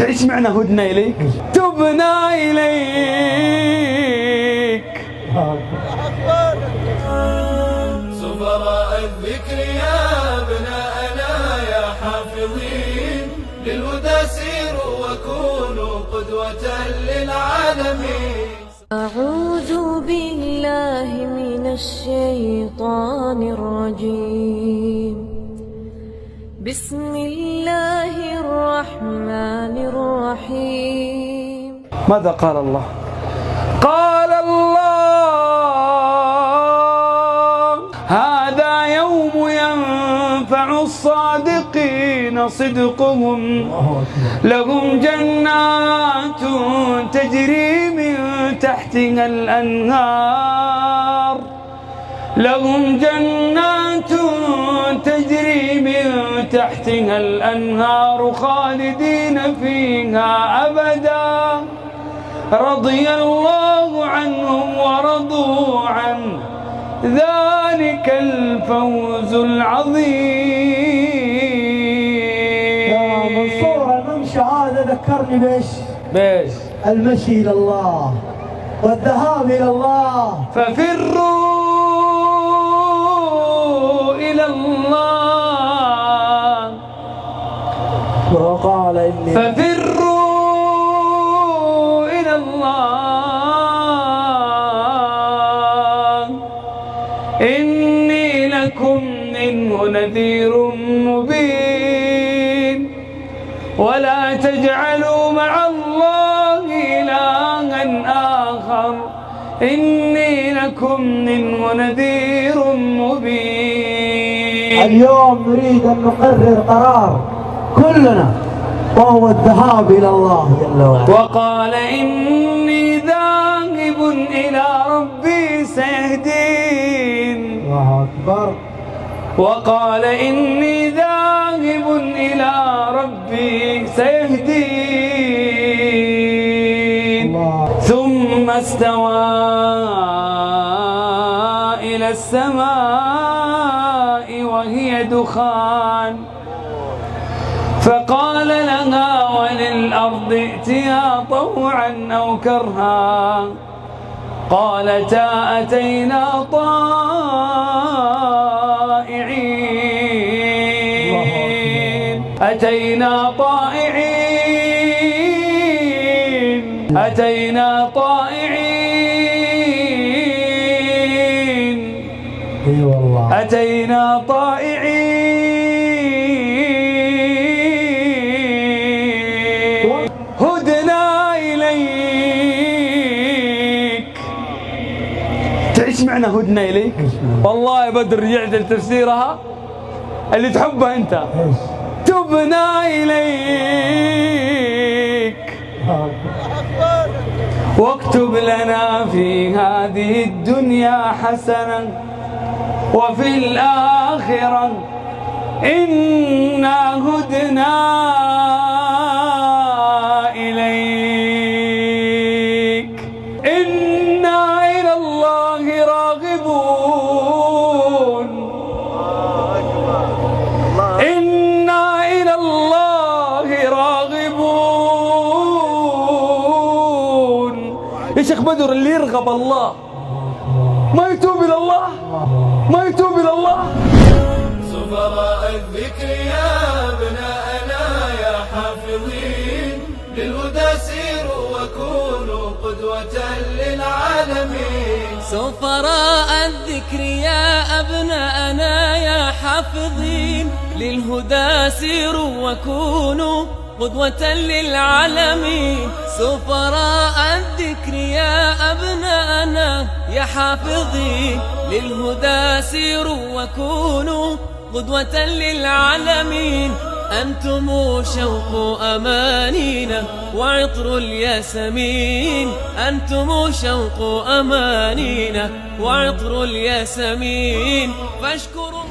تعيش معنا هدنا إليك تبنا إليك. سفراء الذكر يا أبناءنا يا حافظين للهدى سيروا وكونوا قدوة للعالمين. أعوذ بالله من الشيطان الرجيم. بسم الله الرحمن الرحيم. ماذا قال الله؟ قال الله هذا يوم ينفع الصادقين صدقهم لهم جنات تجري من تحتها الأنهار لهم جنات تجري من تحتها الأنهار خالدين فيها أبدا رضي الله عنهم ورضوا عنه ذلك الفوز العظيم. يا منصور الممشى هذا ذكرني بيش المشي إلى الله والذهاب إلى الله. ففروا إلى الله وقال إني ففروا إلى الله إني لكم منه نذير مبين ولا تجعلوا مع الله إلها آخر إني لكم منه نذير مبين. اليوم نريد أن نقرر قرار كلنا وهو الذهاب إلى الله جل وعلا. وقال إني ذاهب إلى ربي سيهدين. الله أكبر. وقال إني ذاهب إلى ربي سيهدين. ثم استوى إلى السماء وهي دخان فقال لها وللأرض ائتيا طوعا أو كرها قالتا أتينا طائعين أتينا طائعين أتينا طائعين اي والله أتينا طائعين هدنا إليك. تعيش معنا هدنا إليك. والله بدر يعدل تفسيرها اللي تحبها أنت. تبنا إليك واكتب لنا في هذه الدنيا حسنة وفي الآخرة إنا هدنا إليك إنا إلى الله راغبون إنا إلى الله راغبون. يا شيخ بدر اللي يرغب الله ما يتوب إلى الله ما يتوب إلى الله. سفراء الذكر يا أبناءنا يا حافظين للهدى سيروا وكونوا قدوة للعالمين. سفراء الذكر يا أبناءنا يا حافظين للهدى سيروا وكونوا قدوة للعالمين. سفراء الذكر يا أبناءنا يا حافظين للهدى سيروا وكونوا قدوة للعالمين. أنتم شوق أمانينا وعطر الياسمين. أنتم شوق أمانينا وعطر الياسمين. فاشكروا الله